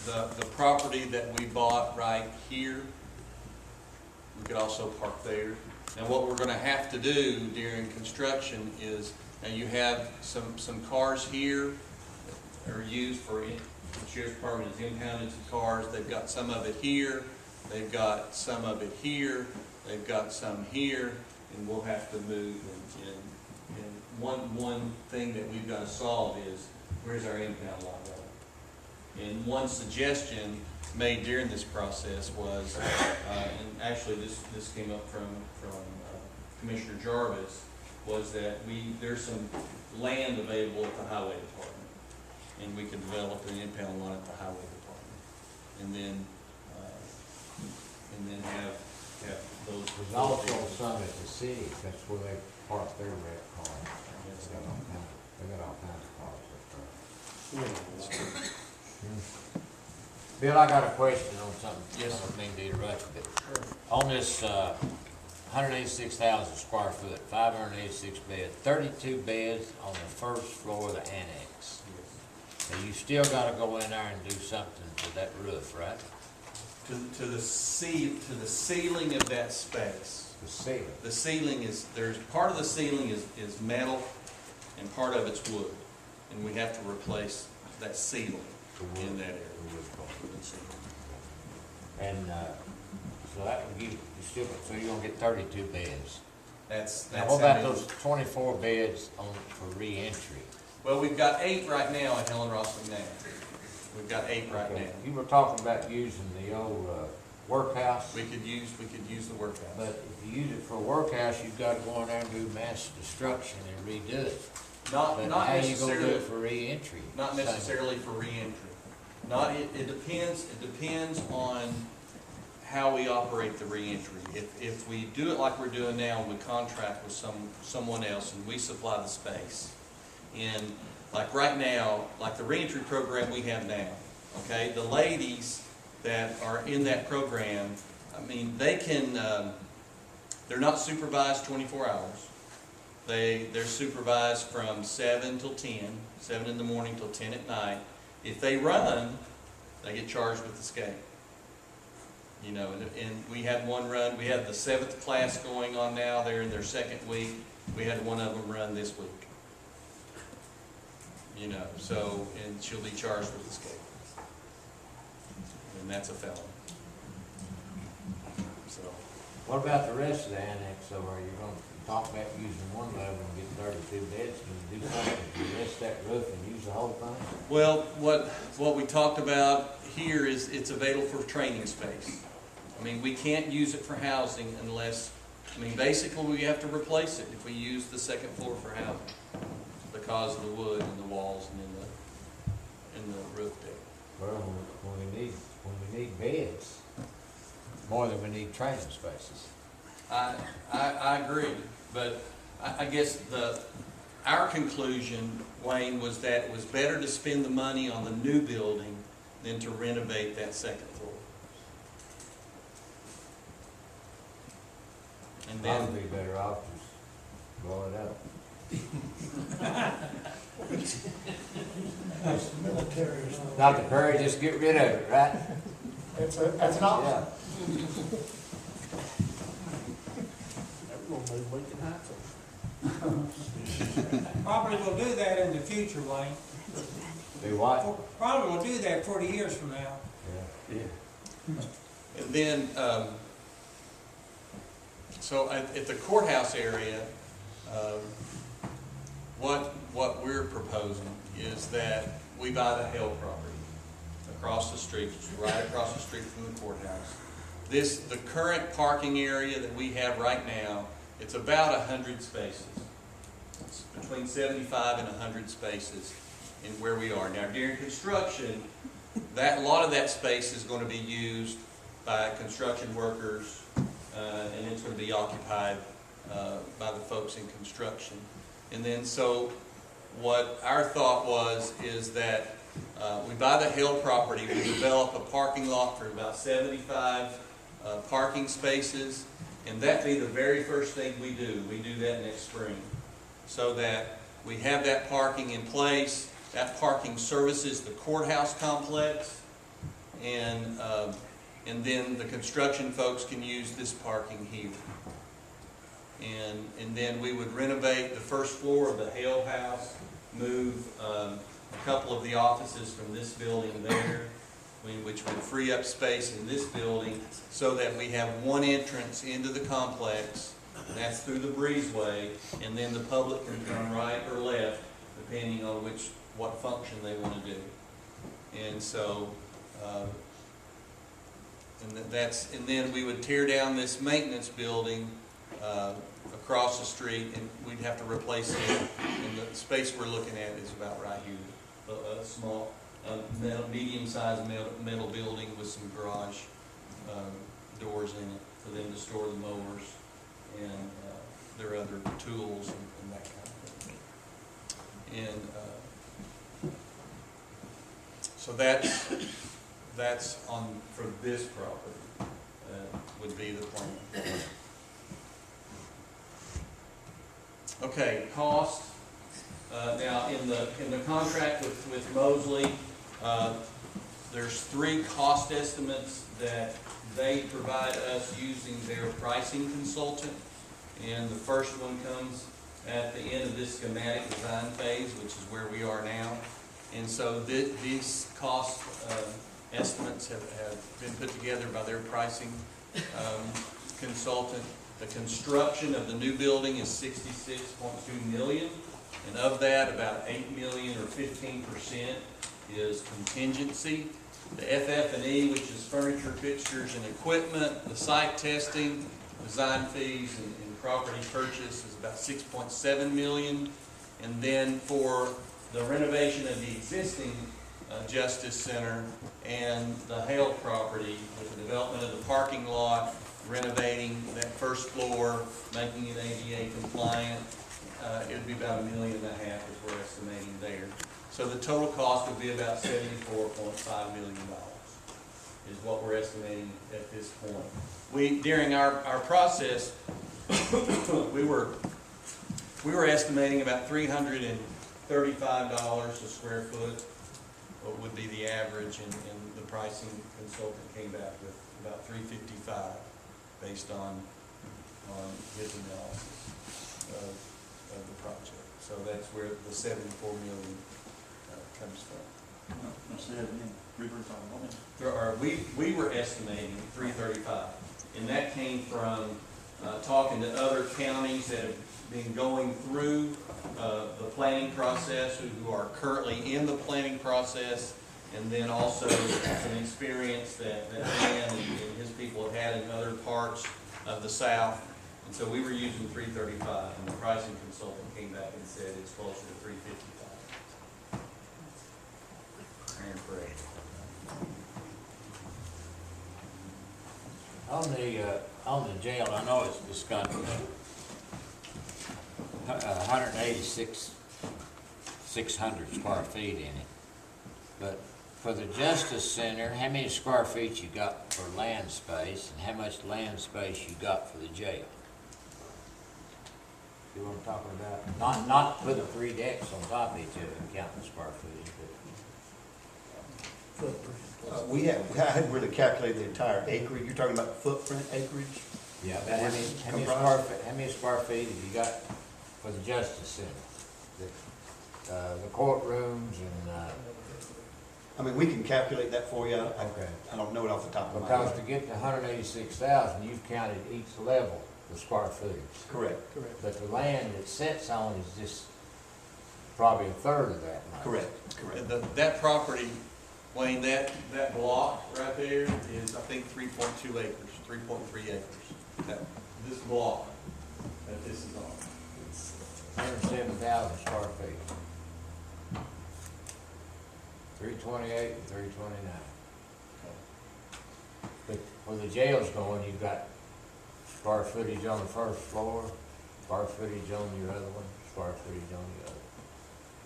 the property that we bought right here, we could also park there. Now what we're gonna have to do during construction is, now you have some cars here that are used for, the sheriff's department has impounded some cars. They've got some of it here, they've got some of it here, they've got some here, and we'll have to move. And one thing that we've got to solve is, where's our impound lot going? And one suggestion made during this process was, and actually this came up from Commissioner Jarvis, was that there's some land available at the highway department, and we could develop an impound lot at the highway department, and then have those. There's also some at the city, that's where they park their red cars. They got all kinds of cars up there. Bill, I got a question on something. Yes. I don't mean to interrupt you, but on this 186,000 square foot, 586 beds, 32 beds on the first floor of the annex. Now you still got to go in there and do something to that roof, right? To the ceiling of that space. The ceiling. The ceiling is, there's part of the ceiling is metal and part of it's wood, and we have to replace that ceiling in that area. And so that would give you still, so you're gonna get 32 beds. That's Now what about how many- those 24 beds for re-entry? Well, we've got 8 right now at Helen Ross McNabb. We've got 8 right Okay. now. You were talking about using the old workhouse, We could use the workhouse. but if you use it for a workhouse, you've got to go in there and do mass destruction and redo it. Not But how you gonna do necessarily. it for re-entry? Not necessarily for re-entry. It depends on how we operate the re-entry. If we do it like we're doing now, we contract with someone else and we supply the space. And like right now, like the re-entry program we have now, okay, the ladies that are in that program, I mean, they can, they're not supervised 24 hours. They're supervised from 7 till 10, 7 in the morning till 10 at night. If they run, they get charged with escape. You know, and we had one run, we had the 7th class going on now, they're in their 2nd week. We had one of them run this week. You know, so, and she'll be charged with escape. And that's a felony. So. What about the rest of the annex over there? You're gonna talk about using one level and get 32 beds, can you do something to the rest of that roof and use the whole thing? Well, what we talked about here is it's available for training space. I mean, we can't use it for housing unless, I mean, basically we have to replace it if we use the 2nd floor for housing because of the wood and the walls and in the roof deck. Well, when we need beds, more than we need training spaces. I agree, but I guess our conclusion, Wayne, was that it was better to spend the money on the new building than to renovate that 2nd floor. And I'd then, be better off just blow it up. Military. Dr. Perry, just get rid of it, right? That's an option. Yeah. Probably will do that in the future, Wayne. Do what? Probably will do that 40 years from now. Yeah. and then, so at the courthouse area, what we're proposing is that we buy the Hale property across the street, right across the street from the courthouse. The current parking area that we have right now, it's about 100 spaces. It's between 75 and 100 spaces in where we are. Now during construction, a lot of that space is going to be used by construction workers, and it's going to be occupied by the folks in construction. And then so what our thought is that we buy the Hale property, we develop a parking lot for about 75 parking spaces, and that be the very first thing we do. We do that next spring, so that we have that parking in place. That parking services the courthouse complex, and then the construction folks can use this parking here. And then we would renovate the first floor of the Hale House, move a couple of the offices from this building there, which would free up space in this building so that we have one entrance into the complex, and that's through the breezeway, and then the public can turn right or left depending on what function they want to do. And so, and then we would tear down this maintenance building across the street, and we'd have to replace it. And the space we're looking at is about right here, a small, medium-sized metal building with some garage doors in it for them to store the mowers and their other tools and that kind of thing. And so that's on for this property would be the plan. Okay, cost. Now in the contract with Mosley, there's 3 cost estimates that they provide us using their pricing consultant, and the first one comes at the end of this schematic design phase, which is where we are now. And so these cost estimates have been put together by their pricing consultant. The construction of the new building is $66.2 million, and of that, about $8 million or 15% is contingency. The FF&E, which is furniture, fixtures, and equipment, the site testing, design fees, and property purchase is about $6.7 million. And then for the renovation of the existing Justice Center and the Hale property, with the development of the parking lot, renovating that first floor, making it ADA compliant, it would be about $1.5 million is we're estimating there. So the total cost would be about $74.5 million is what we're estimating at this point. During our process, we were estimating about $335 a square foot, what would be the average, and the pricing consultant came back with about $355 based on his analysis of the project. So that's where the $74 million comes from. We were estimating $335, and that came from talking to other counties that have been going through the planning process, who are currently in the planning process, and then also some experience that Dan and his people have had in other parts of the South. And so we were using $335, and the pricing consultant came back and said it's closer to $355. And correct. On the jail, I know it's got 600 square feet in it, but for the Justice Center, how many square feet you got for land space, and how much land space you got for the jail? You know what I'm talking about? Not putting 3 decks on top of each other and counting square footage, but. I hadn't really calculated the entire acreage. You're talking about footprint acreage? Yeah, but how many square feet have you got for the Justice Center? The courtrooms and, I mean, we can calculate that for you. Okay. I don't know it off the top of my because to head. get to 186,000, you've counted each level, the square footage. Correct, But the land it sits on is just probably a third of that much. correct, correct. That property, Wayne, that block right there is, I think, 3.2 acres, 3.3 acres. This block that this is on. 107,000 square feet. 328 and 329. But where the jail's going, you've got square footage on the first floor, square footage on your other one, square footage on the other.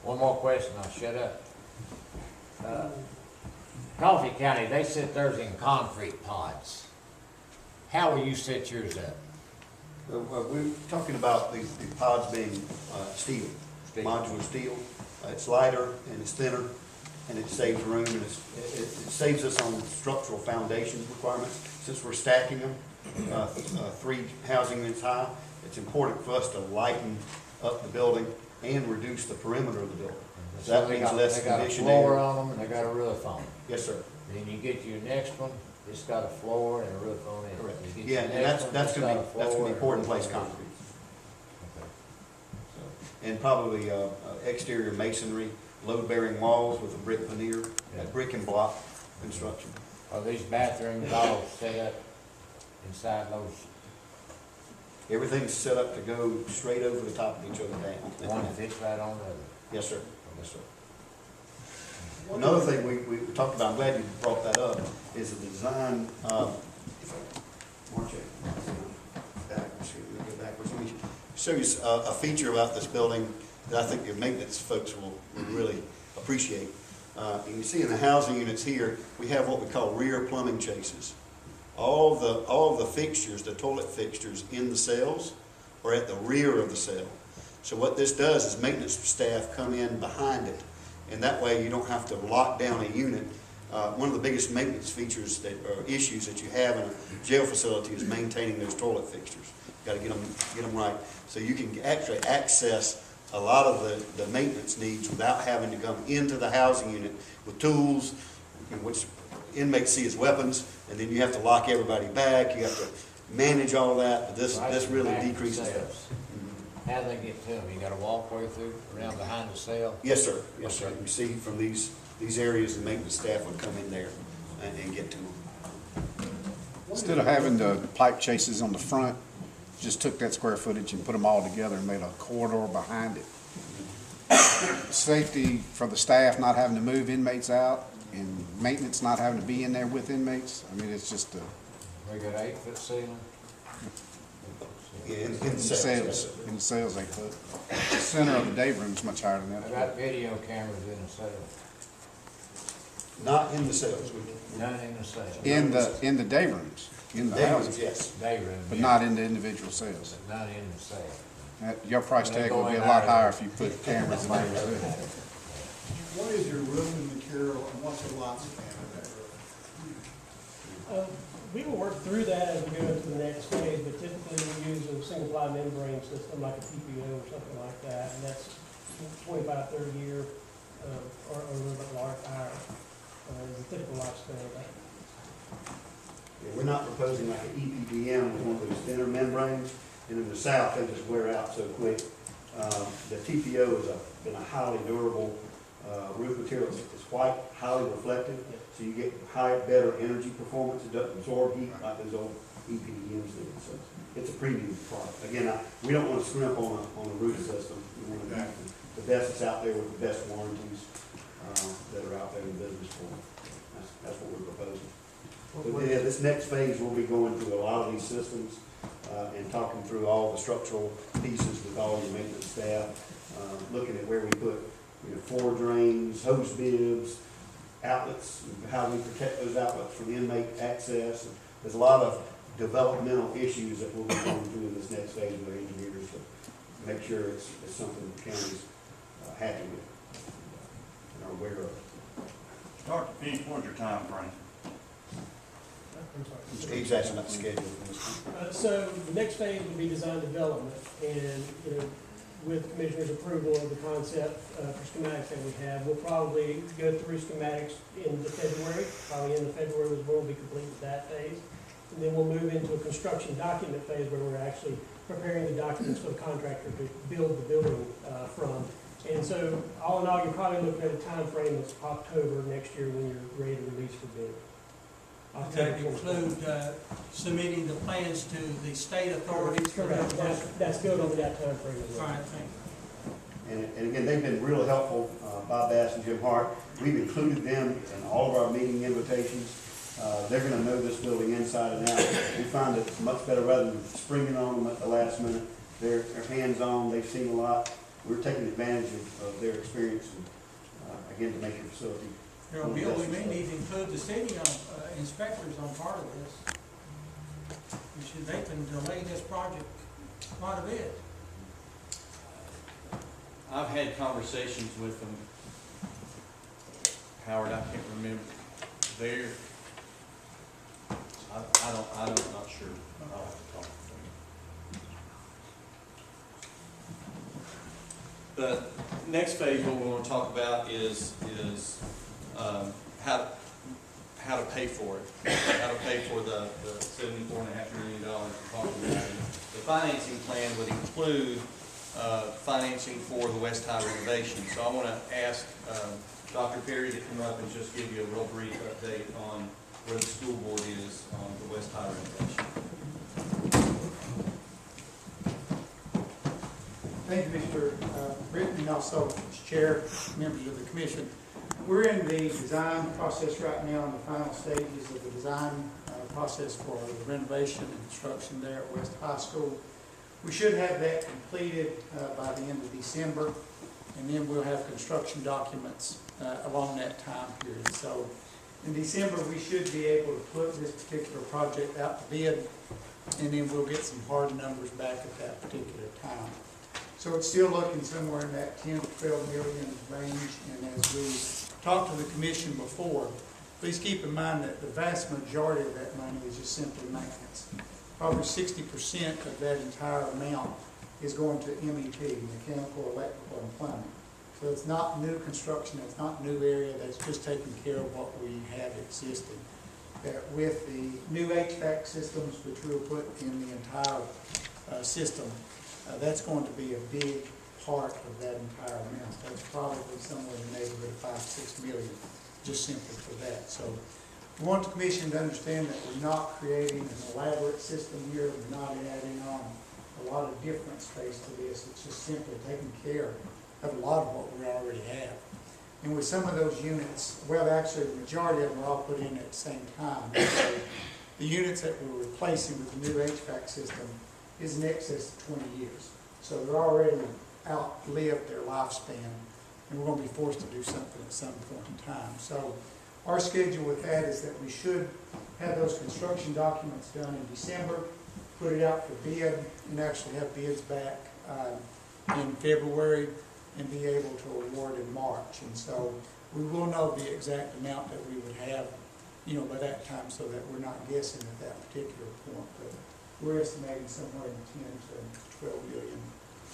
One more question, I'll shut up. Coffee County, they set theirs in concrete pods. How will you set yours up? Well, we're talking about the pods being steel, Steel. modular steel. It's lighter and it's thinner, and it saves room, and it saves us on structural foundation requirements. Since we're stacking them, 3 housing units high, it's important for us to lighten up the building and reduce the perimeter of the building. So that they means got, less they got a conditioned floor air. on them and they got a roof on them. Yes, sir. Then you get to your next one, it's got a floor and a roof on it. Correct. You get Yeah, your and next one, that's it's gonna got a be, that's floor gonna be and a poured in roof place on it. concrete. Okay. And probably, exterior masonry, load-bearing walls with a brick veneer, Yeah. brick and block construction. Are these bathrooms all set up inside those, Everything's set up to go straight over the top of each other down. one fits right on the other? Yes, sir. Yes, sir. Another thing we talked about, I'm glad you brought that up, is the design, March backwards here, let me go backwards. Let me show you a feature about this building that I think your maintenance folks will really appreciate. You can see in the housing units here, we have what we call rear plumbing chases. All of the fixtures, the toilet fixtures in the cells are at the rear of the cell. So what this does is maintenance staff come in behind it, and that way you don't have to lock down a unit. One of the biggest maintenance features or issues that you have in a jail facility is maintaining those toilet fixtures. Got to get them right. So you can actually access a lot of the maintenance needs without having to come into the housing unit with tools, in which inmates see as weapons, and then you have to lock everybody back. You have to manage all that. But this really Back to decreases that. cells. How do they get to them? You got a walkway through, around behind the cell? Yes, sir. Yes, sir. You see from these areas, the maintenance staff would come in there and get to them. Instead of having the pipe chases on the front, just took that square footage and put them all together and made a corridor behind it. Safety for the staff not having to move inmates out and maintenance not having to be in there with inmates. I mean, it's just We got 8-foot ceiling? In in the cells, 8 foot. The center of the day room's much higher than I that. got video cameras in the cell, Not in the cells. none in the cell. In the day rooms, in the Day houses, rooms, yes. Day room. but yeah, not in the individual cells. but not in the cell. Your price tag would be a lot higher if you put cameras in there as well. What is your roofing material and what's the lifespan of that roof? We will work through that as we go into the next phase, but typically we use a single-ply membrane system like a TPO or something like that, and that's 25, 30 year, or a little bit higher, is the typical lifespan of that. Yeah, we're not proposing like an EPDM with one of those thinner membranes, and in the south, they just wear out so quick. The TPO has been a highly durable roof material. It's white, highly reflective, so you get better energy performance. It doesn't absorb heat like those old EPDMs do. So it's a premium product. Again, we don't want to scrimp on a roof system. We want to use the best that's out there with the best warranties that are out there in business for them. That's what we're proposing. But yeah, this next phase, we'll be going through a lot of these systems and talking through all the structural pieces with all your maintenance staff, looking at where we put, floor drains, hose bibs, outlets, how we protect those outlets from inmate access. There's a lot of developmental issues that we'll be going through in this next phase with our engineers to make sure it's something the county's happy with and are aware of. Start to finish, what's your time frame? I'm sorry. Steve's asking about the schedule for this one. So the next phase will be design development, and, with Commissioner's approval of the concept for schematics that we have, we'll probably go through schematics into February. Probably in February is when we'll be complete with that phase. And then we'll move into a construction document phase where we're actually preparing the documents for the contractor to build the building from. And so, all in all, you're probably looking at a time frame that's October next year when you're ready to release for bid. Does that include submitting the plans to the state authorities? for Correct, that? that's built over that time frame as All well. right, thank you. And again, they've been real helpful, Bob Bass and Jim Hart. We've included them in all of our meeting invitations. They're gonna know this building inside and out. We find it much better rather than springing on them at the last minute. They're hands-on, they've seen a lot. We're taking advantage of their experience and, again, to make your facility. Bill, we may need to include the city inspectors on part of this. They can delay this project quite a bit. I've had conversations with them Howard, I can't remember, there, I'm not sure. I'll have to talk to them. The next phase, what we want to talk about is how to pay for it, how to pay for the $74.5 million we're talking about. The financing plan would include financing for the West High renovation. So I want to ask Dr. Perry to come up and just give you a real brief update on where the school board is on the West High renovation. Thank you, Mr. Britton, and also Mr. Chair, members of the commission. We're in the design process right now, in the final stages of the design process for the renovation and construction there at West High School. We should have that completed by the end of December, and then we'll have construction documents along that time period. So in December, we should be able to put this particular project out to bid, and then we'll get some hard numbers back at that particular time. So it's still looking somewhere in that 10 to 12 million range, and as we talked to the commission before, please keep in mind that the vast majority of that money is just simply maintenance. Probably 60% of that entire amount is going to MEP, mechanical, electrical, and plumbing. So it's not new construction, it's not new area, that's just taking care of what we have existing. That with the new HVAC systems, which we'll put in the entire system, that's going to be a big part of that entire amount. That's probably somewhere in the neighborhood of 5-6 million, just simply for that. So we want the commission to understand that we're not creating an elaborate system here. We're not adding on a lot of different space to this. It's just simply taking care of a lot of what we already have. And with some of those units, well, actually the majority of them are all put in at the same time. So the units that we're replacing with the new HVAC system is in excess of 20 years. So they're already outlived their lifespan, and we're going to be forced to do something at some point in time. So our schedule with that is that we should have those construction documents done in December, put it out for bid, and actually have bids back in February, and be able to award in March. And so we will know the exact amount that we would have, by that time, so that we're not guessing at that particular point. But we're estimating somewhere in the 10 to 12 million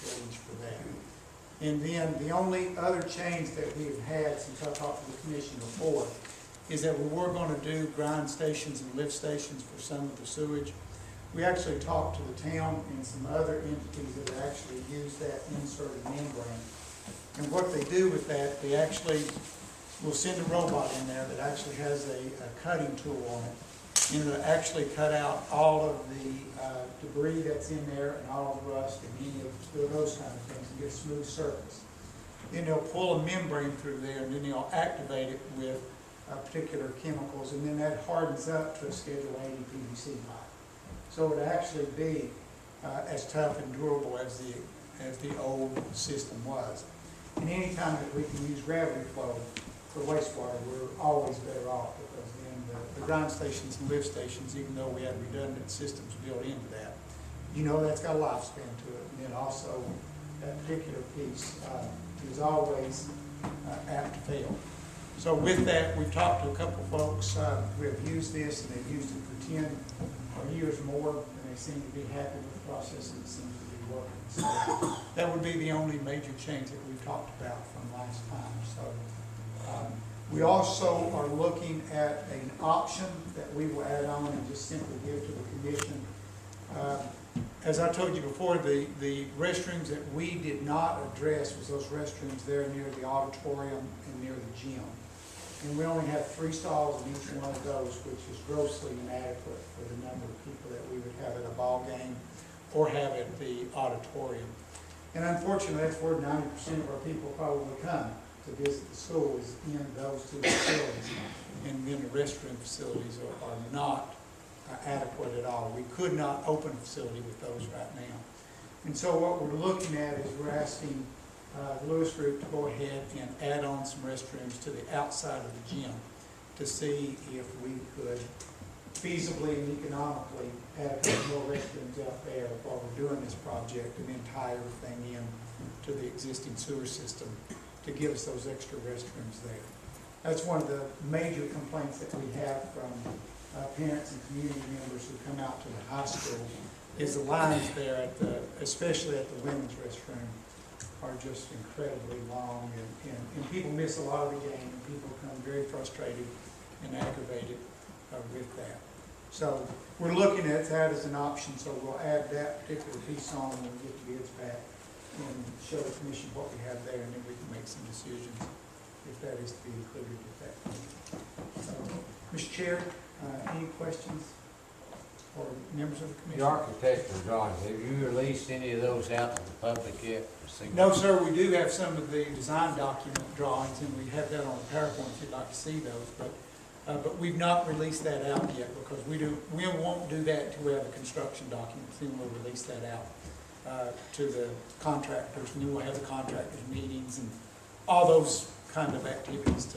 range for that. And then the only other change that we've had since I talked to the commission before is that we were going to do grind stations and lift stations for some of the sewage. We actually talked to the town and some other entities that actually use that inserted membrane. And what they do with that, they actually will send a robot in there that actually has a cutting tool on it. And it'll actually cut out all of the debris that's in there and all of the rust and any of those kind of things and get a smooth surface. Then they'll pull a membrane through there, and then they'll activate it with particular chemicals, and then that hardens up to a Schedule 80 PVC pipe. So it'll actually be as tough and durable as the old system was. And any time that we can use gravity flow for wastewater, we're always better off, because then the grind stations and lift stations, even though we have redundant systems built into that, that's got a lifespan to it. And then also that particular piece is always apt to fail. So with that, we've talked to a couple folks who have used this, and they've used it for 10 years more, and they seem to be happy with the process, and it seems to be working. So that would be the only major change that we've talked about from last time. So we also are looking at an option that we will add on and just simply give to the commission. As I told you before, the restrooms that we did not address was those restrooms there near the auditorium and near the gym. And we only have 3 stalls in each one of those, which is grossly inadequate for the number of people that we would have at a ball game or have at the auditorium. And unfortunately, that's where 90% of our people probably come to visit the school, is in those 2 facilities. And then the restroom facilities are not adequate at all. We could not open a facility with those right now. And so what we're looking at is we're asking the Lewis Group to go ahead and add on some restrooms to the outside of the gym to see if we could feasibly and economically add a couple more restrooms out there while we're doing this project, and then tie everything in to the existing sewer system to give us those extra restrooms there. That's one of the major complaints that we have from parents and community members who come out to the high school, is the lines there at the, especially at the women's restroom, are just incredibly long, and people miss a lot of the game, and people become very frustrated and aggravated with that. So we're looking at that as an option, so we'll add that particular piece on when we get the bids back and show the commission what we have there, and then we can make some decisions if that is to be included at that point. So, Mr. Chair, any questions or members of the The commission? architectural drawings, have you released any of those out to the public yet? No, sir, we do have some of the design document drawings, and we have that on PowerPoint if you'd like to see those, but we've not released that out yet, because we won't do that until we have the construction documents, then we'll release that out to the contractors, and then we'll have the contractors meetings and all those kind of activities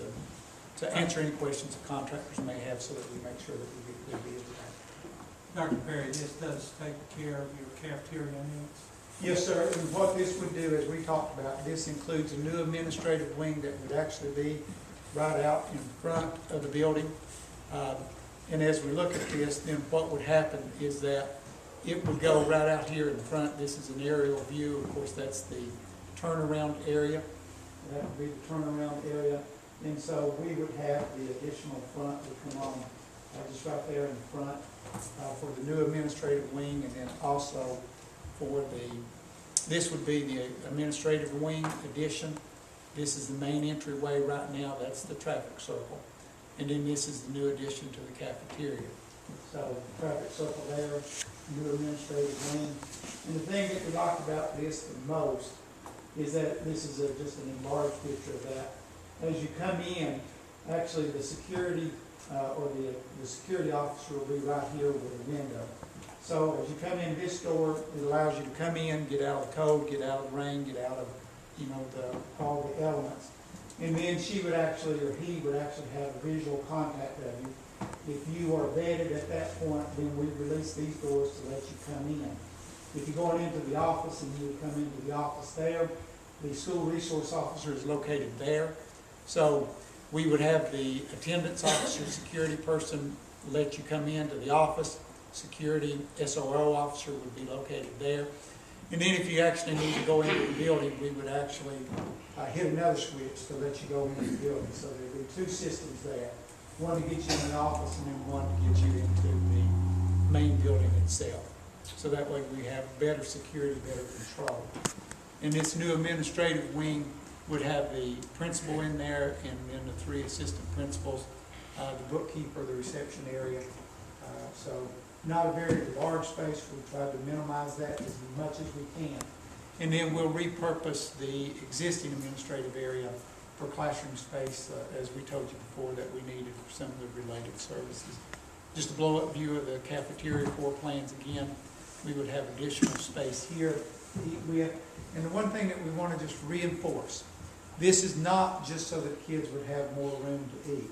to answer any questions the contractors may have, so that we make sure that we get good bids back. Dr. Perry, this does take care of your cafeteria needs? Yes, sir, and what this would do, as we talked about, this includes a new administrative wing that would actually be right out in front of the building. And as we look at this, then what would happen is that it would go right out here in the front. This is an aerial view. Of course, that's the turnaround area. That would be the turnaround area. And so we would have the additional front would come on just right there in front for the new administrative wing, and then also for this would be the administrative wing addition. This is the main entryway right now. That's the traffic circle. And then this is the new addition to the cafeteria. So traffic circle there, new administrative wing. And the thing that we like about this the most is that this is just an enlarged picture of that. As you come in, actually the security or the security officer will be right here with a window. So as you come in this door, it allows you to come in, get out of the cold, get out of the rain, get out of, you know, all the elements. And then she would actually, or he would actually have a visual contact of you. If you are vetted at that point, then we release these doors to let you come in. If you're going into the office and you would come into the office there, the school resource officer is located there. So we would have the attendance officer, security person let you come into the office. Security SOO officer would be located there. And then if you actually need to go into the building, we would actually hit another switch to let you go into the building. So there would be two systems there. One to get you in the office and then one to get you into the main building itself. So that way we have better security, better control. And this new administrative wing would have the principal in there and then the 3 assistant principals, the bookkeeper, the reception area. So not a very large space. We try to minimize that as much as we can. And then we'll repurpose the existing administrative area for classroom space, as we told you before, that we needed for some of the related services. Just a blow-up view of the cafeteria floor plans again. We would have additional space here to eat with. And the one thing that we want to just reinforce, this is not just so that kids would have more room to eat.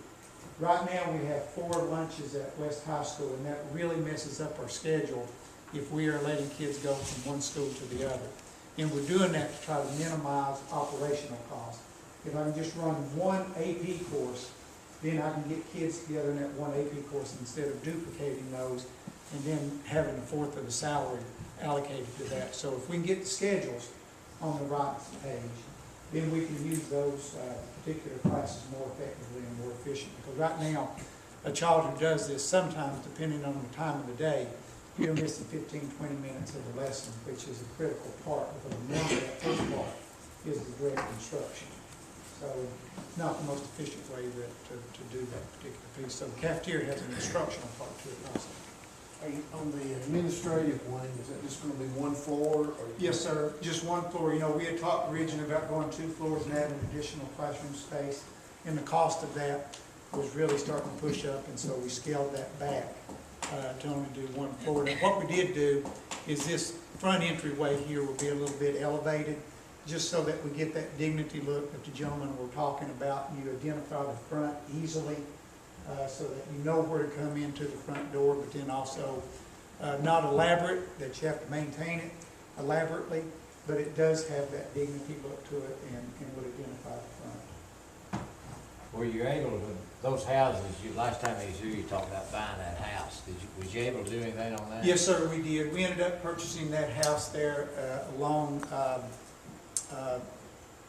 Right now, we have 4 lunches at West High School, and that really messes up our schedule if we are letting kids go from one school to the other. And we're doing that to try to minimize operational costs. If I can just run one AP course, then I can get kids together in that one AP course instead of duplicating those and then having 1/4 of the salary allocated to that. So if we can get the schedules on the right page, then we can use those particular classes more effectively and more efficiently. Because right now, a child who does this, sometimes depending on the time of the day, you're missing 15, 20 minutes of the lesson, which is a critical part. Because remember, that first part is the direct instruction. So it's not the most efficient way to do that particular piece. So the cafeteria has an instructional part to it also. On the administrative wing, is that just gonna be one floor, or? Yes, sir, just one floor. You know, we had talked originally about going 2 floors and adding additional classroom space, and the cost of that was really starting to push up, and so we scaled that back to only do 1 floor. And what we did do is this front entryway here will be a little bit elevated, just so that we get that dignity look that the gentlemen were talking about, and you identify the front easily, so that you know where to come into the front door, but then also not elaborate, that you have to maintain it elaborately, but it does have that dignity look to it and would identify the front. were you able to, those houses, last time I was here, you talked about buying that house. Was you able to do anything on that? Yes, sir, we did. We ended up purchasing that house there along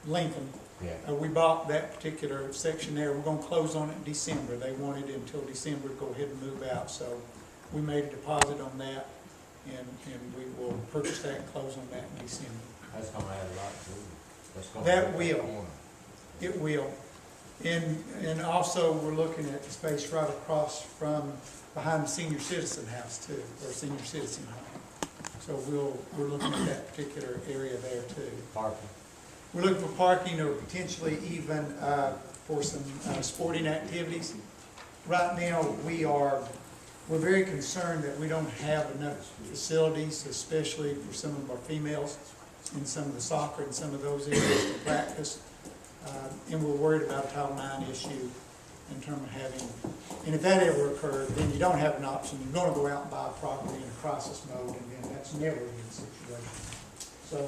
Lincoln. Yeah. We bought that particular section there. We're gonna close on it in December. They wanted until December to go ahead and move out, so we made a deposit on that, and we will purchase that and close on that in December. That's gonna add a lot to it. That's gonna That make will. corner. It will. And also, we're looking at the space right across from, behind the senior citizen house too, or senior citizen home. So we're looking at that particular area there too. Parking. We're looking for parking or potentially even for some sporting activities. Right now, we're very concerned that we don't have enough facilities, especially for some of our females in some of the soccer and some of those areas to practice. And we're worried about a Title IX issue in terms of having, and if that ever occurred, then you don't have an option. You're going to go out and buy a property in a crisis mode, and then that's never a good situation. So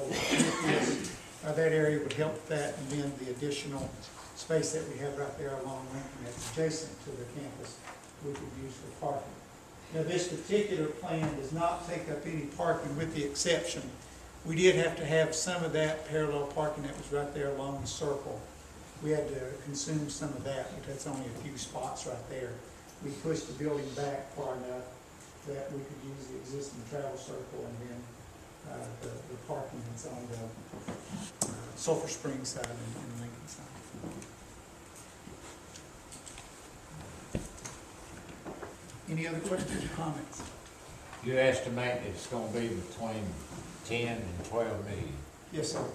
that area would help that, and then the additional space that we have right there along Lincoln that's adjacent to the campus, we could use for parking. Now, this particular plan does not take up any parking, with the exception, we did have to have some of that parallel parking that was right there along the circle. We had to consume some of that, but that's only a few spots right there. We pushed the building back far enough that we could use the existing travel circle and then the parking that's on the Sulphur Springs side and Lincoln side. Any other questions or comments? You estimate it's gonna be between 10 and 12 million. Yes, sir.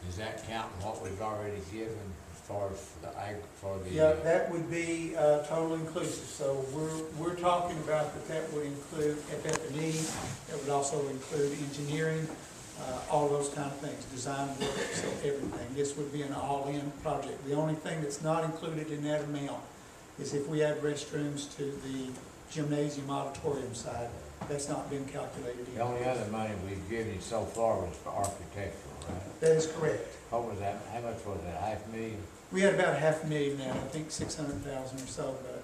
Is that counting what we've already given as far as the Yeah, that would be total inclusive. So we're talking about that would include FF&E, that would also include engineering, all those kind of things, design work, so everything. This would be an all-in project. The only thing that's not included in that amount is if we add restrooms to the gymnasium auditorium side. That's not been calculated The yet. only other money we've given you so far was for architectural, right? That is correct. What was that, how much was that, $500,000? We had about $500,000 now, I think 600,000 or so, but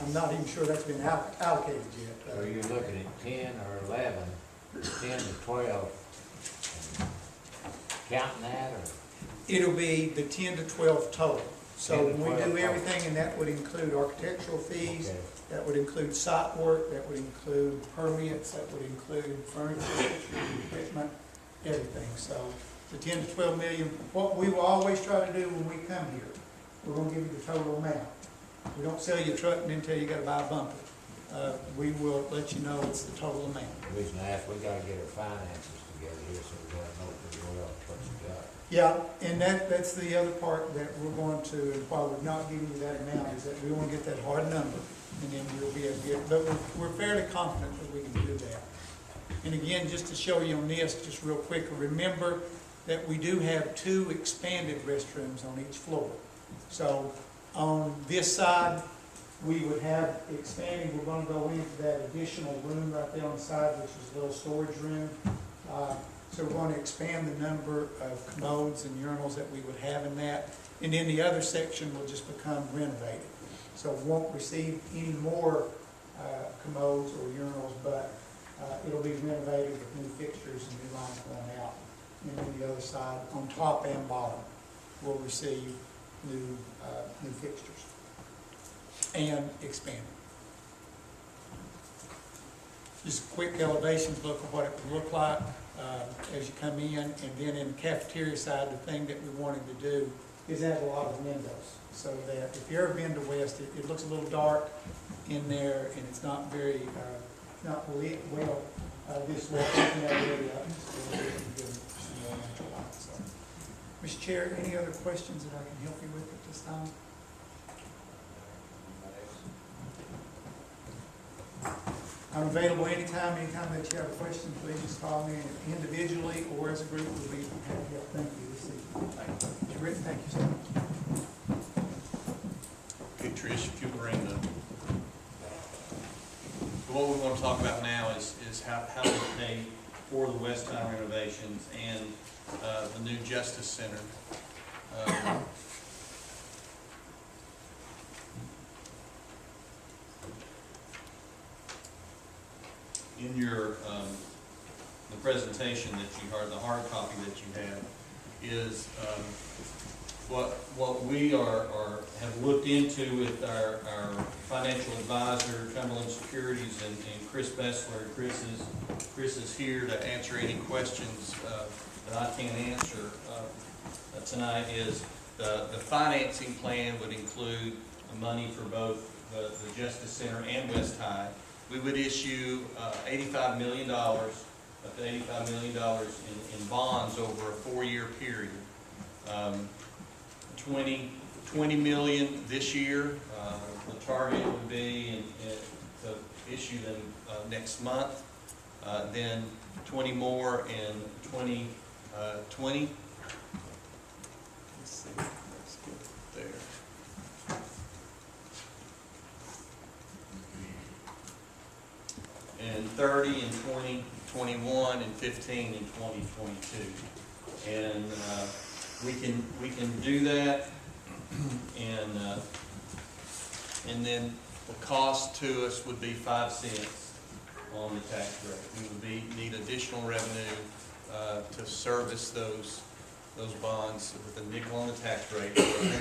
I'm not even sure that's been allocated yet. So you're looking at 10 or 11, 10 to 12, counting that, or? It'll be the 10 to 12 total. So 10 to when we 12 do total. everything, and that would include architectural fees, Okay. that would include site work, that would include permits, that would include furniture, equipment, everything. So the 10 to 12 million, what we will always try to do when we come here, we're gonna give you the total amount. We don't sell you a truck and then tell you you gotta buy a bumper. We will let you know it's the total amount. The reason I asked, we gotta get our finances together here, so we gotta know pretty well what you got. Yeah, and that's the other part that we're going to, and while we're not giving you that amount, is that we want to get that hard number, and then we'll be able to get, but we're fairly confident that we can do that. And again, just to show you on this, just real quick, remember that we do have 2 expanded restrooms on each floor. So on this side, we would have expanding, we're going to go into that additional room right there on the side, which is a little storage room. So we're going to expand the number of commodes and urinals that we would have in that. And then the other section will just become renovated. So we won't receive any more commodes or urinals, but it'll be renovated with new fixtures and new lines going out. And then the other side, on top and bottom, will receive new fixtures and expanded. Just a quick elevations look of what it would look like as you come in. And then in the cafeteria side, the thing that we wanted to do is add a lot of windows, so that if you've ever been to West, it looks a little dark in there, and it's not very, not lit well this way. In that area, so we can give some more natural light. So, Mr. Chair, any other questions that I can help you with at this time? I'm available anytime that you have a question, please just call me individually or as a group. We'll be happy to help. Thank you this evening. Mr. Britton, thank you so much. Okay, Trish, if you bring what we want to talk about now is how to pay for the West Town renovations and the new Justice Center. presentation that you heard, the hard copy that you have, is what we have looked into with our financial advisor, Cumberland Securities, and Chris Bessler. Chris is here to answer any questions that I can't answer tonight. Is the financing plan would include money for both the Justice Center and West High. We would issue $85 million, up to $85 million in bonds over a 4-year period. 20 million this year. The target would be to issue them next month. Then 20 more in 2020. Let's see, let's get there. And 30 in 2021 and 15 in 2022. And we can do that, and then the cost to us would be 5 cents on the tax rate. We would need additional revenue to service those bonds with a nickel on the tax rate for a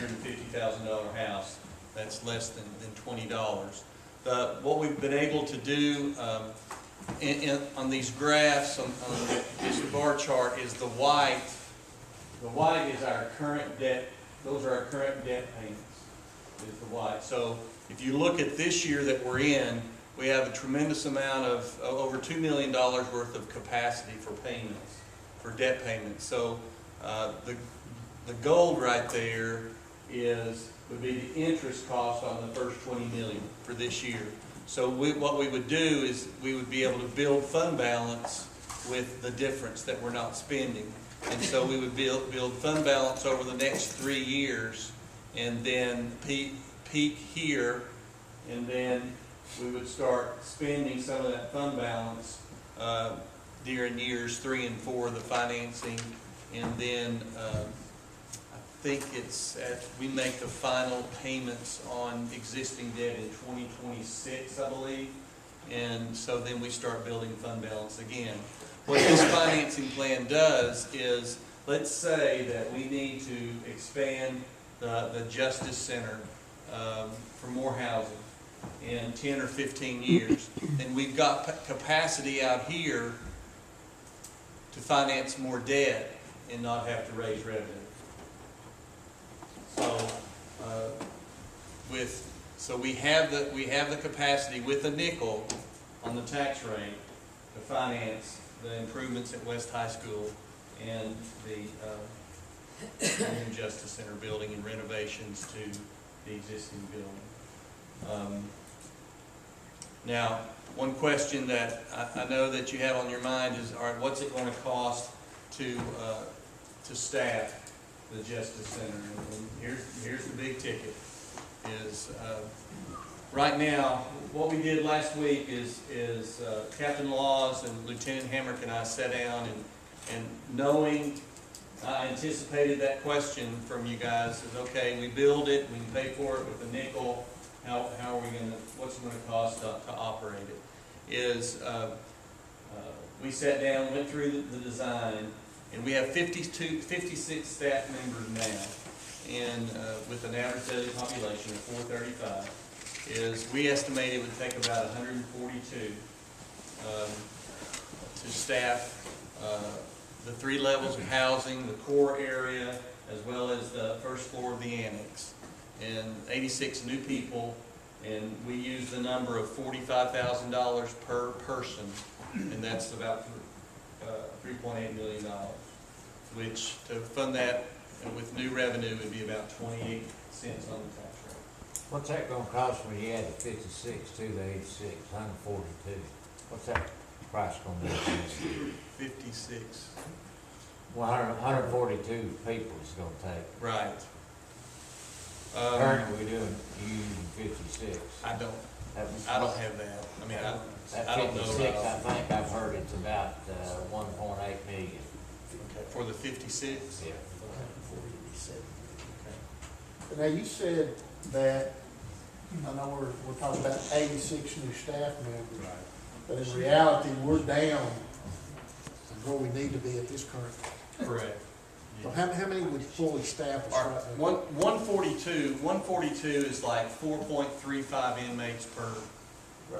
$150,000 house. That's less than $20. What we've been able to do on these graphs, on this bar chart, is the white. The white is our current debt. Those are our current debt payments, is the white. So if you look at this year that we're in, we have a tremendous amount of over $2 million worth of capacity for payments, for debt payments. So the gold right there would be the interest cost on the first $20 million for this year. So what we would do is we would be able to build fund balance with the difference that we're not spending. And so we would build fund balance over the next 3 years, and then peak here, and then we would start spending some of that fund balance during years 3 and 4 of the financing, and then I think we make the final payments on existing debt in 2026, I believe, and so then we start building fund balance again. What this financing plan does is, let's say that we need to expand the Justice Center for more housing in 10 or 15 years. And we've got capacity out here to finance more debt and not have to raise revenue. So we have the capacity with a nickel on the tax rate to finance the improvements at West High School and the new Justice Center building and renovations to the existing building. Now, one question that I know that you have on your mind is, all right, what's it going to cost to staff the Justice Center? And here's the big ticket. Right now, what we did last week is Captain Laws and Lieutenant Hamrick and I sat down and knowing, I anticipated that question from you guys, is okay, we build it, we can pay for it with a nickel, how are we going to, what's it going to cost to operate it? We sat down, went through the design, and we have 56 staff members now, and with an average daily population of 435. We estimate it would take about 142 to staff the 3 levels of housing, the core area, as well as the first floor of the annex, and 86 new people, and we use the number of $45,000 per person, and that's about $3.8 million, which to fund that with new revenue would be about 28 cents on the tax rate. What's that gonna cost when you add the 56 to the 86, 142? What's that price gonna be? 56. 142 people it's gonna take. Right. Currently we doing, you using 56. I don't have that. I mean, That I don't know. 56, I think I've heard it's about 1.8 million. Okay, for the 56? Yeah. Now, you said that, I know we're talking about 86 new staff members, but in reality, we're down where we need to be at this current. Correct. So how many would fully staff us Our, right now? 142 is like 4.35 inmates per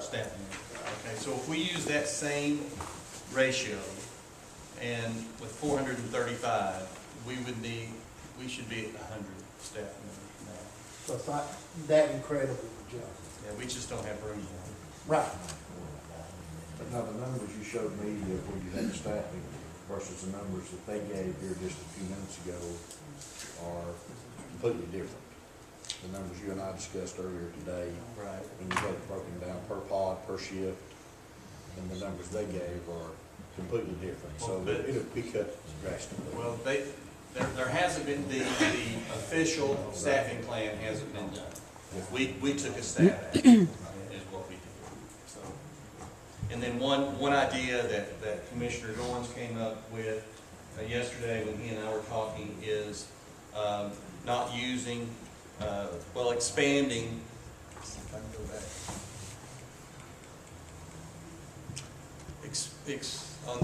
staff member. Okay, so if we use that same ratio, and with 435, we should be at 100 staff members now. So it's not that incredible, John. Yeah, we just don't have room for it. Right. But now, the numbers you showed me of where you had staffing versus the numbers that they gave here just a few minutes ago are completely different. The numbers you and I discussed earlier today, Right. when you had it broken down per pod, per shift, and the numbers they gave are completely different. So Well, but- it'll be cut drastically. Well, there hasn't been, the official staffing plan hasn't been done. We took a stab at it, is what we did, so. And then one idea that Commissioner Goins came up with yesterday when he and I were talking is, not using, expanding, if I can go back.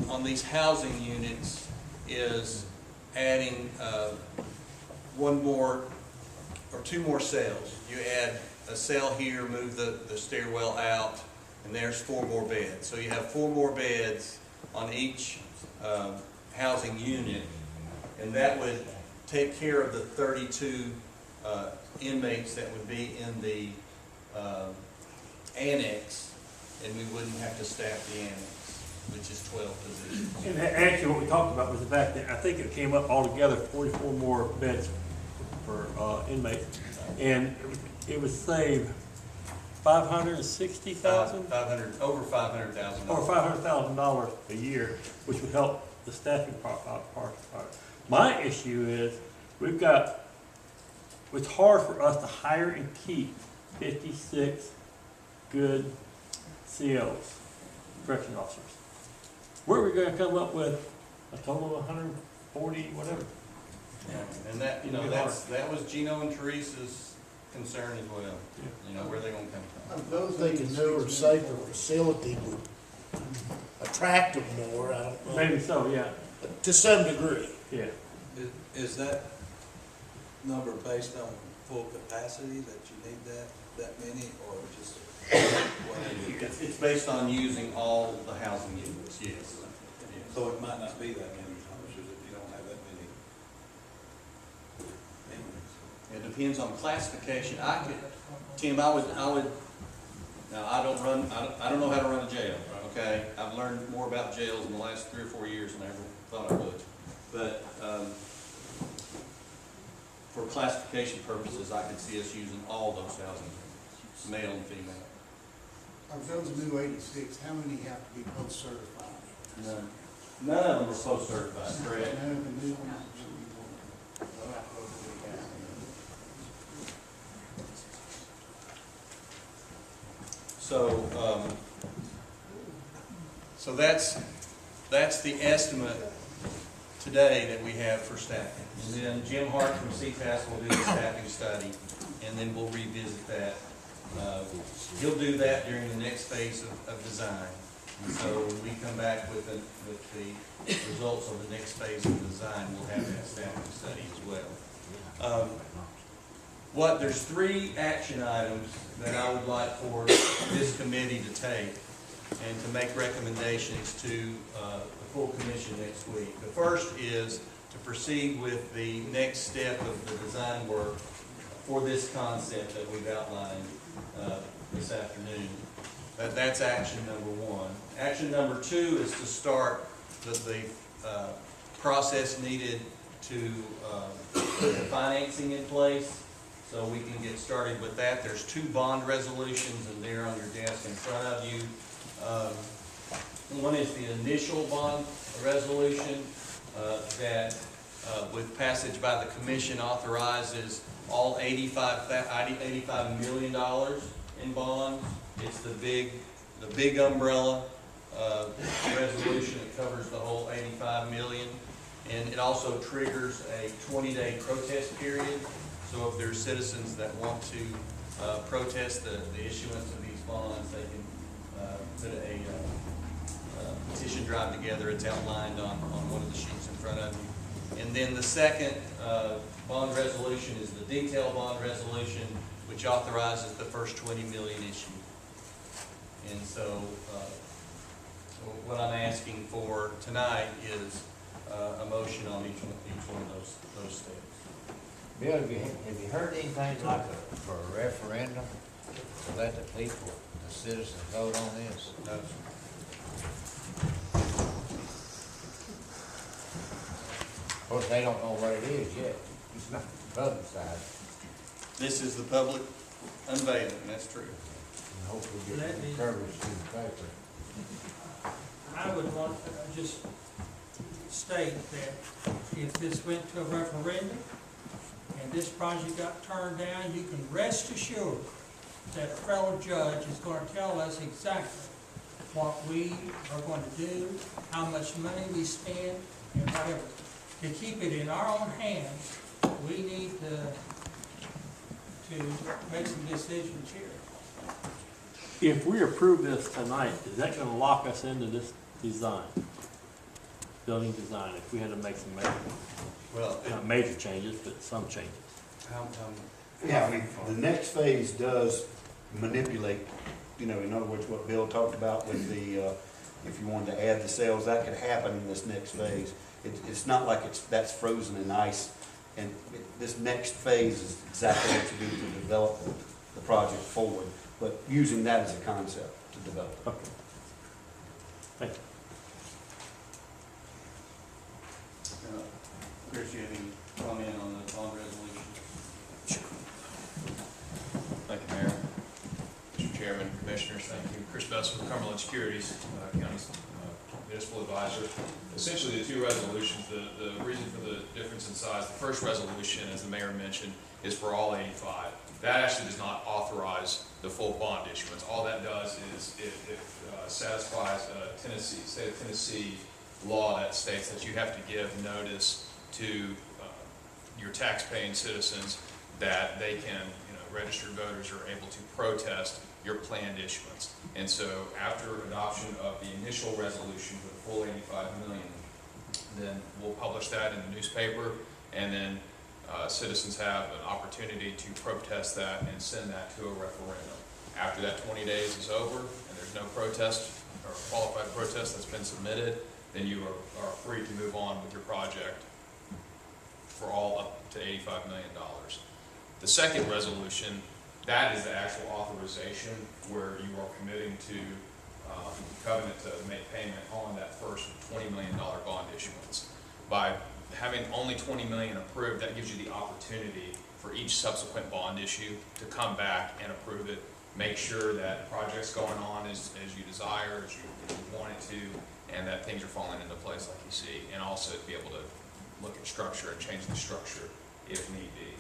On these housing units is adding one more or two more cells. You add a cell here, move the stairwell out, and there's 4 more beds. So you have 4 more beds on each housing unit, and that would take care of the 32 inmates that would be in the annex, and we wouldn't have to staff the annex, which is 12 positions. And actually, what we talked about was the fact that I think it came up altogether 44 more beds per inmate, and it would save $560,000, Over $500,000. or $500,000 a year, which would help the staffing part. My issue is it's hard for us to hire and keep 56 good COs, correction officers. Where are we going to come up with a total of 140, whatever? Yeah, and that was Gino and Teresa's concern as well. You know, where they gonna come from? Those thinking newer, safer facility would attract them more, I don't know. Maybe so, yeah, To some degree. yeah. Is that number based on full capacity that you need that many, or just whatever? It's based on using all the housing units, yes. So it might not be that many officers if you don't have that many inmates. It depends on classification. Tim, I would, now, I don't know how to run a jail, okay? I've learned more about jails in the last 3 or 4 years than I ever thought I would. But, for classification purposes, I could see us using all those housing units, male and female. Of those new 86, how many have to be post-certified? None of them are post-certified, correct? None of the new ones. So that's the estimate today that we have for staffing. And then Jim Hart from CPAS will do the staffing study, and then we'll revisit that. He'll do that during the next phase of design. And so when we come back with the results of the next phase of design, we'll have that staffing study as well. There's 3 action items that I would like for this committee to take and to make recommendations to the full commission next week. The first is to proceed with the next step of the design work for this concept that we've outlined this afternoon. That's action number 1. Action number 2 is to start the process needed to put the financing in place so we can get started with that. There's 2 bond resolutions, and they're on your desk in front of you. One is the initial bond resolution that, with passage by the commission, authorizes all $85 million in bonds. It's the big umbrella resolution that covers the whole $85 million, and it also triggers a 20-day protest period. So if there's citizens that want to protest the issuance of these bonds, they can put a petition drive together. It's outlined on one of the sheets in front of you. And then the second bond resolution is the detailed bond resolution, which authorizes the first 20 million issue. And so what I'm asking for tonight is a motion on each one of those steps. Bill, have you heard anything like for a referendum to let the people, the citizens vote on this? No, sir. Of course, they don't know what it is yet. It's not publicized. This is the public unveiling, that's true. And hopefully get Let some me- coverage in the paper. I would want to just state that if this went to a referendum and this project got turned down, you can rest assured that a federal judge is going to tell us exactly what we are going to do, how much money we spend, and whatever. To keep it in our own hands, we need to make some decisions here. If we approve this tonight, is that gonna lock us into this design? Building design, if we had to make some major, Well, not major changes, but some changes? Yeah, I mean, the next phase does manipulate, in other words, what Bill talked about with the, if you wanted to add the cells, that could happen in this next phase. It's not like that's frozen in ice, and this next phase is exactly what you do to develop the project forward, but using that as a concept to develop it. Okay. Thank you. Chris, you have any comment on the bond resolution? Thank you, Mayor. Mr. Chairman, Commissioners, thank you. Chris Bessel with Cumberland Securities, County's municipal advisor. Essentially, the two resolutions, the reason for the difference in size, the first resolution, as the Mayor mentioned, is for all 85. That actually does not authorize the full bond issuance. All that does is it satisfies state of Tennessee law that states that you have to give notice to your tax-paying citizens that they can, registered voters are able to protest your planned issuance. And so after adoption of the initial resolution for the full 85 million, then we'll publish that in the newspaper, and then citizens have an opportunity to protest that and send that to a referendum. After that 20 days is over and there's no protest or qualified protest that's been submitted, then you are free to move on with your project for all up to $85 million. The second resolution, that is the actual authorization where you are committing to covenant to make payment on that first $20 million bond issuance. By having only $20 million approved, that gives you the opportunity for each subsequent bond issue to come back and approve it, make sure that the project's going on as you desire, as you want it to, and that things are falling into place like you see, and also to be able to look at structure and change the structure if need be.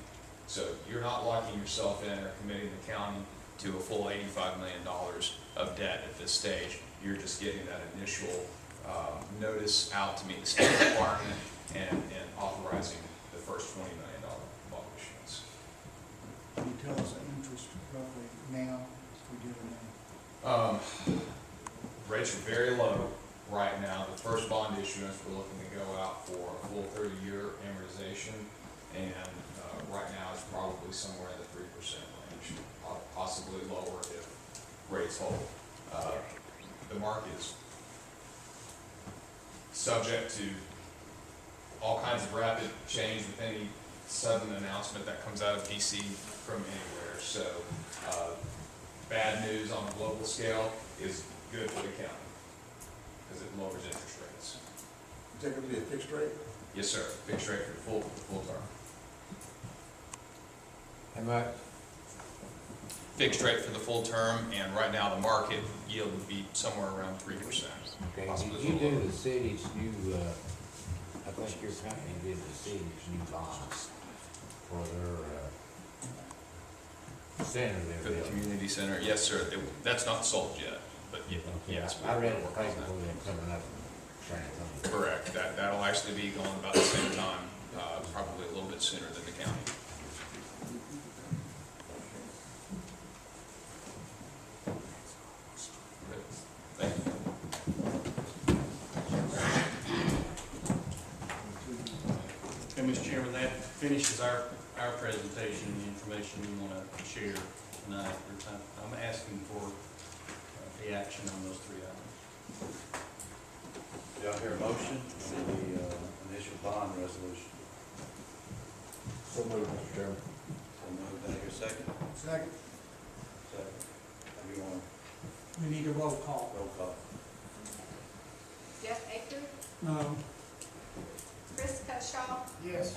So you're not locking yourself in or committing the county to a full $85 million of debt at this stage. You're just getting that initial notice out to meet the state requirement and authorizing the first $20 million bond issuance. Can you tell us the interest roughly now, if we do it now? Rates are very low right now. The first bond issuance, we're looking to go out for a full 30-year amortization, and right now it's probably somewhere in the 3% range, possibly lower if rates hold. The market is subject to all kinds of rapid change with any sudden announcement that comes out of DC from anywhere. So bad news on a global scale is good for the county because it lowers interest rates. Is that going to be a fixed rate? Yes, sir. Fixed rate for the full term. How much? Fixed rate for the full term, and right now the market yield would be somewhere around 3%. Okay, Possibly did you a do little the city's new, I think your company did the city's new bonds for their, center For they're the building. community center, yes, sir. That's not sold yet, but Okay, yes. I read we're the working on paper that. where they're coming up with the same thing. Correct. That'll actually be going about the same time, probably a little bit sooner than the county. Thank you. finishes our presentation, the information you want to share tonight, I'm asking for the action on those three items. Do y'all hear a motion for the initial bond resolution? So moved, Mr. Chairman. So moved, do I hear a second? Second. Second. Everyone, We need a roll call. roll call. Jeff Aker, No. Chris Cutshaw, Yes.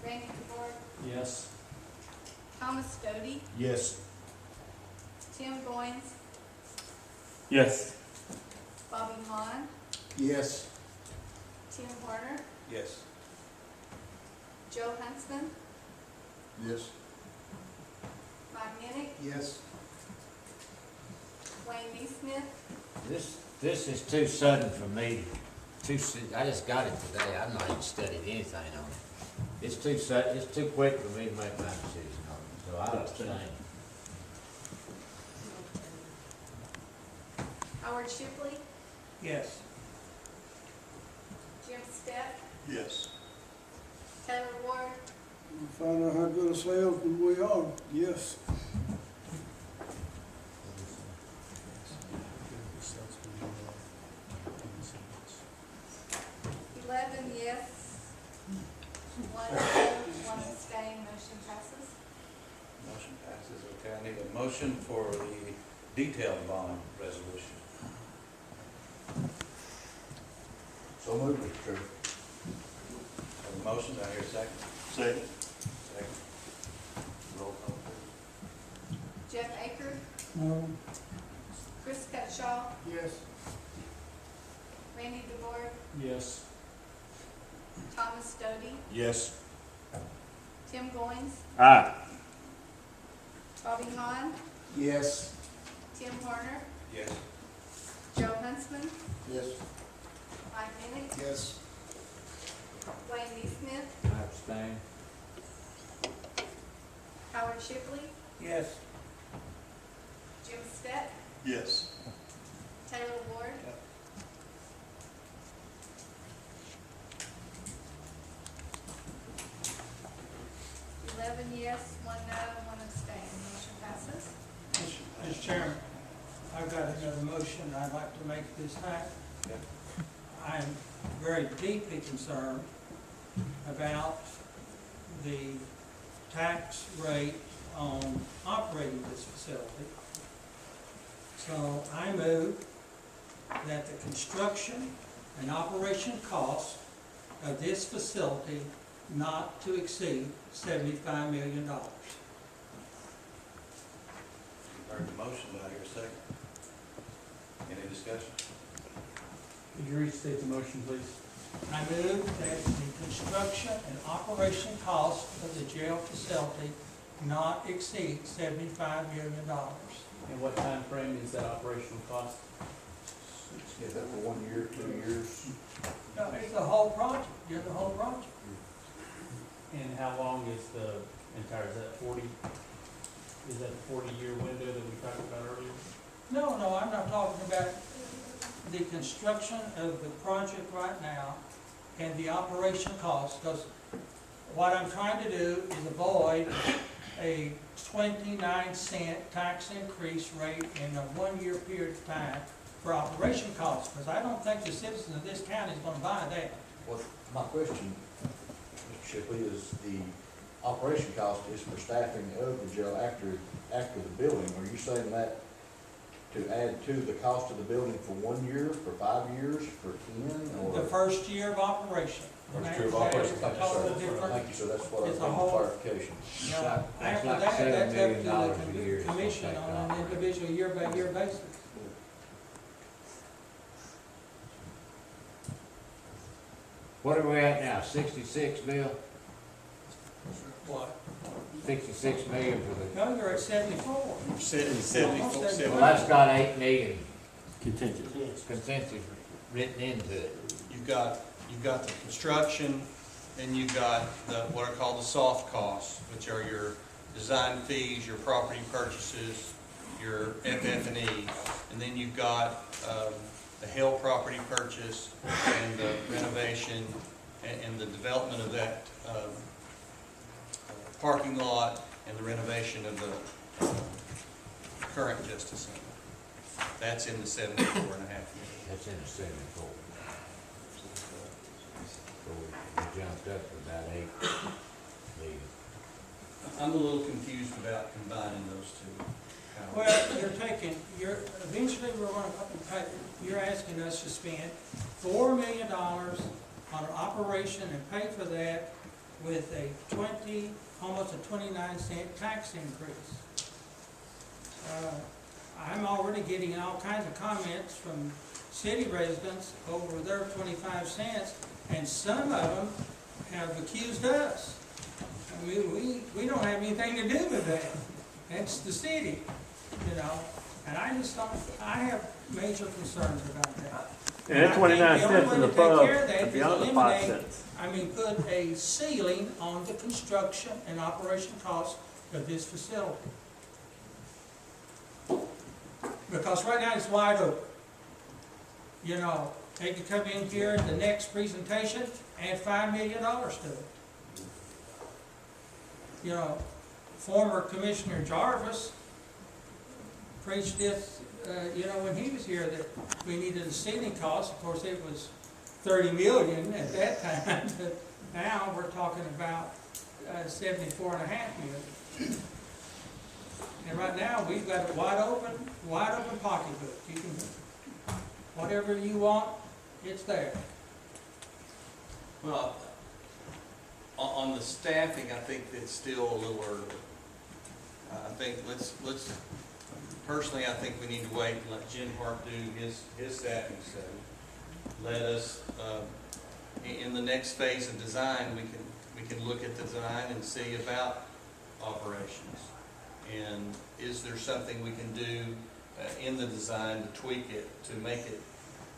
Randy DeBoer, Yes. Thomas Stody, Yes. Tim Goins, Yes. Bobby Hahn, Yes. Tim Horner, Yes. Joe Huntsman, Yes. Mike Minnick, Yes. Wayne Neesmith, This is too sudden for me. I just got it today. I've not even studied anything on it. It's too sudden, it's too quick for me to make my decision on it, so I abstain. Howard Shipley, Yes. Jim Stepp, Yes. Taylor Ward, Find out how good a salesman we are. Yes. 11 yes, 1 no, 1 abstain, motion passes. Motion passes, okay. I need a motion for the detailed bond resolution. So moved, Mr. Chairman. Have a motion, do I hear a second? Second. Second. Roll call, please. Jeff Aker, No. Chris Cutshaw, Yes. Randy DeBoer, Yes. Thomas Stody, Yes. Tim Goins, Aye. Bobby Hahn, Yes. Tim Horner, Yes. Joe Huntsman, Yes. Mike Minnick, Yes. Wayne Neesmith, I abstain. Howard Shipley, Yes. Jim Stepp, Yes. Taylor Ward, yes, 1 no, 1 abstain, motion passes. Mr. Chairman, I've got another motion I'd like to make at this time. I'm very deeply concerned about the tax rate on operating this facility. So I move that the construction and operation cost of this facility not to exceed $75 million. You've heard the motion, do I hear a second? Any discussion? Could you restate the motion, please? I move that the construction and operation cost of the jail facility not exceed $75 million. And what time frame is that operational cost? Is that for 1 year, 2 years? No, it's the whole project, you're the whole project. And how long is the entire, is that 40, is that the 40-year window that we talked about earlier? No, I'm not talking about the construction of the project right now and the operation cost, because what I'm trying to do is avoid a 29-cent tax increase rate in a 1-year period of time for operation costs, because I don't think the citizens of this county is gonna buy that. Well, my question, Mr. Shipley, is the operation cost is for staffing of the jail after the building. Are you saying that to add to the cost of the building for 1 year, for 5 years, for 10, or? The first year of operation. First year of operation, That is a total different. Thank you, sir, that's what I It's a was whole- clarification. You know, That's after like that, $7 that's million up a to year the it's gonna commission take to on an operate. individual year-by-year basis. What are we at now, 66, Bill? What? 66 million for the, No, you're at 74. well, that's got 8 million Contingent. contingency written into it. You've got the construction, and you've got the, what are called the soft costs, which are your design fees, your property purchases, your FF&E, and then you've got the Hill property purchase and the renovation and the development of that parking lot and the renovation of the current Justice Center. That's in the 74.5 million. That's in the 74. So we jumped up to about 8 million. I'm a little confused about combining those two. Well, eventually we're gonna, you're asking us to spend $4 million on an operation and pay for that with almost a 29-cent tax increase. I'm already getting all kinds of comments from city residents over their 25 cents, and some of them have accused us. I mean, we don't have anything to do with that. That's the city, you know, and I just don't, I have major concerns about that. And that 29 cents is above and beyond the 5 cents. Put a ceiling on the construction and operation costs of this facility. Because right now it's wide open. You know, they could come in here at the next presentation, add $5 million to it. You know, former Commissioner Jarvis preached this, you know, when he was here, that we needed a ceiling cost. Of course, it was 30 million at that time, but now we're talking about 74.5 million. And right now, we've got a wide open pocketbook. You can, whatever you want, it's there. Well, on the staffing, I think it's still a little early. I think let's, personally, I think we need to wait and let Jim Hart do his staffing study. Let us, in the next phase of design, we can look at the design and see about operations. And is there something we can do in the design to tweak it, to make it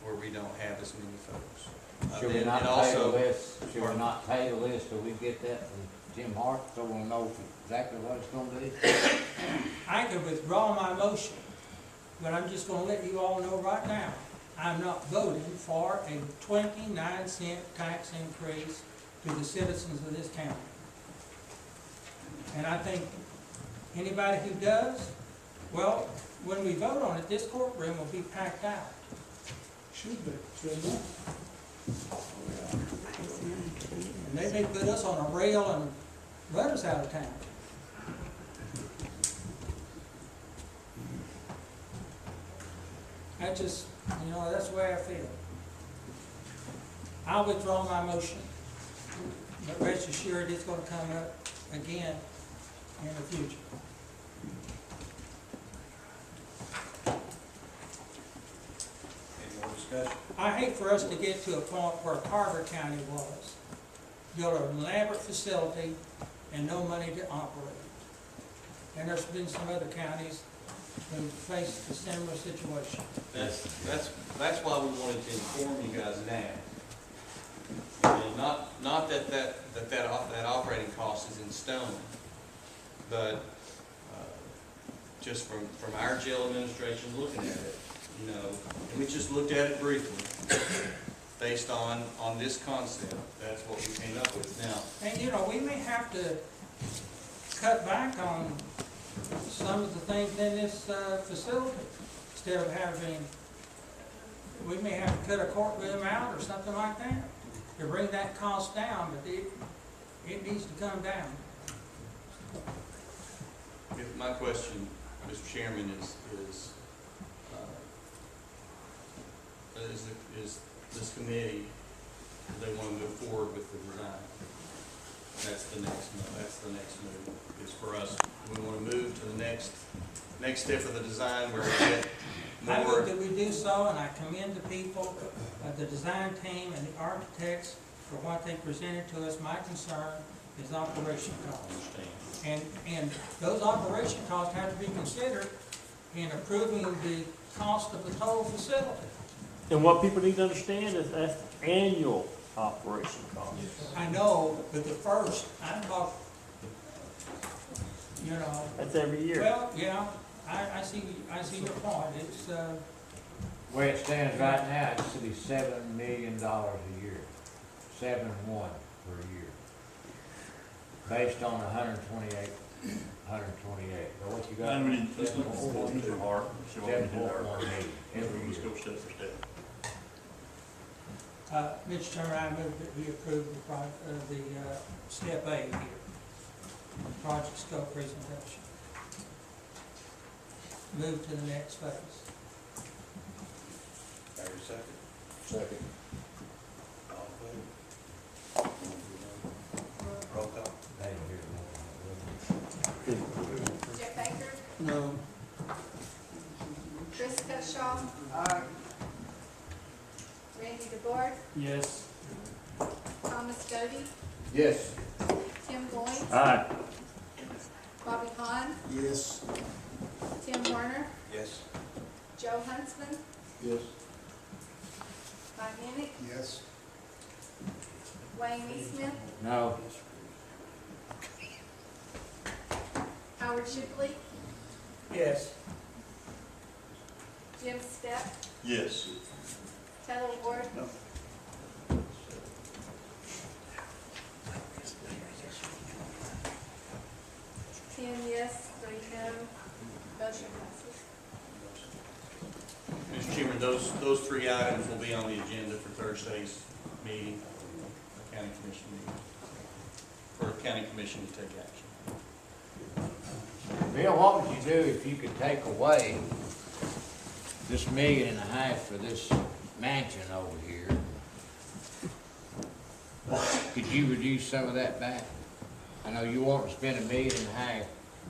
where we don't have as many folks? Should we not pay the list, should we not pay the list till we get that from Jim Hart, so we'll know exactly what it's gonna be? I could withdraw my motion, but I'm just gonna let you all know right now, I'm not voting for a 29-cent tax increase to the citizens of this county. And I think anybody who does, well, when we vote on it, this courtroom will be packed out. Should be, shouldn't it? And they may put us on a rail and run us out of town. I just, you know, that's the way I feel. I'll withdraw my motion, but rest assured it's gonna come up again in the future. Any more discussion? I hate for us to get to a point where Carver County was, built an elaborate facility and no money to operate. And there's been some other counties who faced a similar situation. That's why we wanted to inform you guys now. And not that operating cost is in stone, but just from our jail administration looking at it, you know, and we just looked at it briefly, based on this concept. That's what we came up with now. And, you know, we may have to cut back on some of the things in this facility. Instead of having, we may have to cut a courtroom out or something like that to bring that cost down, but it needs to come down. My question, Mr. Chairman, is this committee, do they want to move forward with the design? That's the next move, is for us. We want to move to the next step of the design where we get I more. hope that we do so, and I commend the people, the design team and the architects for what they presented to us. My concern is operation costs. And those operation costs have to be considered in approving the cost of the total facility. And what people need to understand is that's annual operation costs. I know, but the first, I'm talking, you know. That's every year. Well, yeah, I see your point. It's, Where it stands right now, it should be $7 million a year. 7.1 per year. Based on 128. Is that what you got? I mean, this is 7.1 too hard. She won't do that. 7.1 million every Let's year. go step for step. Mr. Chairman, I move that we approve the step A here, project scope presentation. Move to the next phase. Barry, second. Second. All in favor? Roll call. They didn't hear Jeff Baker, No. Chris Cutshaw. Randy DeBoer, Yes. Thomas Doty, Yes. Tim Boyd, Aye. Bobby Hahn, Yes. Tim Warner, Yes. Joe Huntsman, Yes. Mike Minnick, Yes. Wayne Eastman, No. Howard Shipley, Yes. Jim Stepp, Yes. Taylor Ward, No. 10 yes, 3 no, motion passes. Mr. Chairman, those three items will be on the agenda for Thursday's meeting, county commission meeting, for county commission to take action. Bill, what would you do if you could take away this 1.5 million for this mansion over here? Could you reduce some of that back? I know you want to spend 1.5 million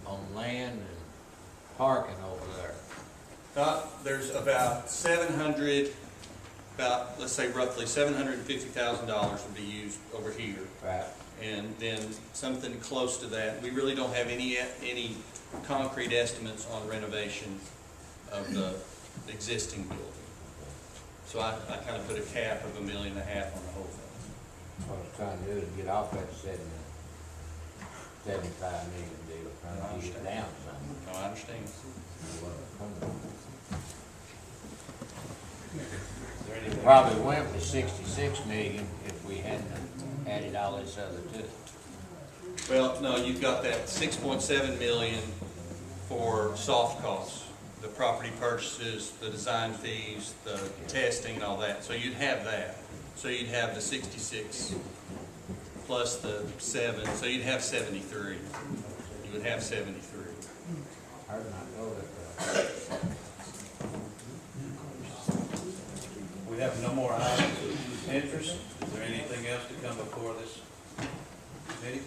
on land and parking over there. There's about let's say roughly $750,000 would be used over here. Right. And then something close to that. We really don't have any concrete estimates on renovation of the existing building. So I kind of put a cap of $1.5 million on the whole thing. What I was trying to do is get off that 75 million deal, trying to get it down some. No, I understand. Probably went with 66 million if we hadn't added all this other to it. Well, no, you've got that 6.7 million for soft costs, the property purchases, the design fees, the testing and all that. So you'd have that. So you'd have the 66 plus the 7, so you'd have 73. You would have 73. I did not know that. We have no more items of interest. Is there anything else to come before this committee?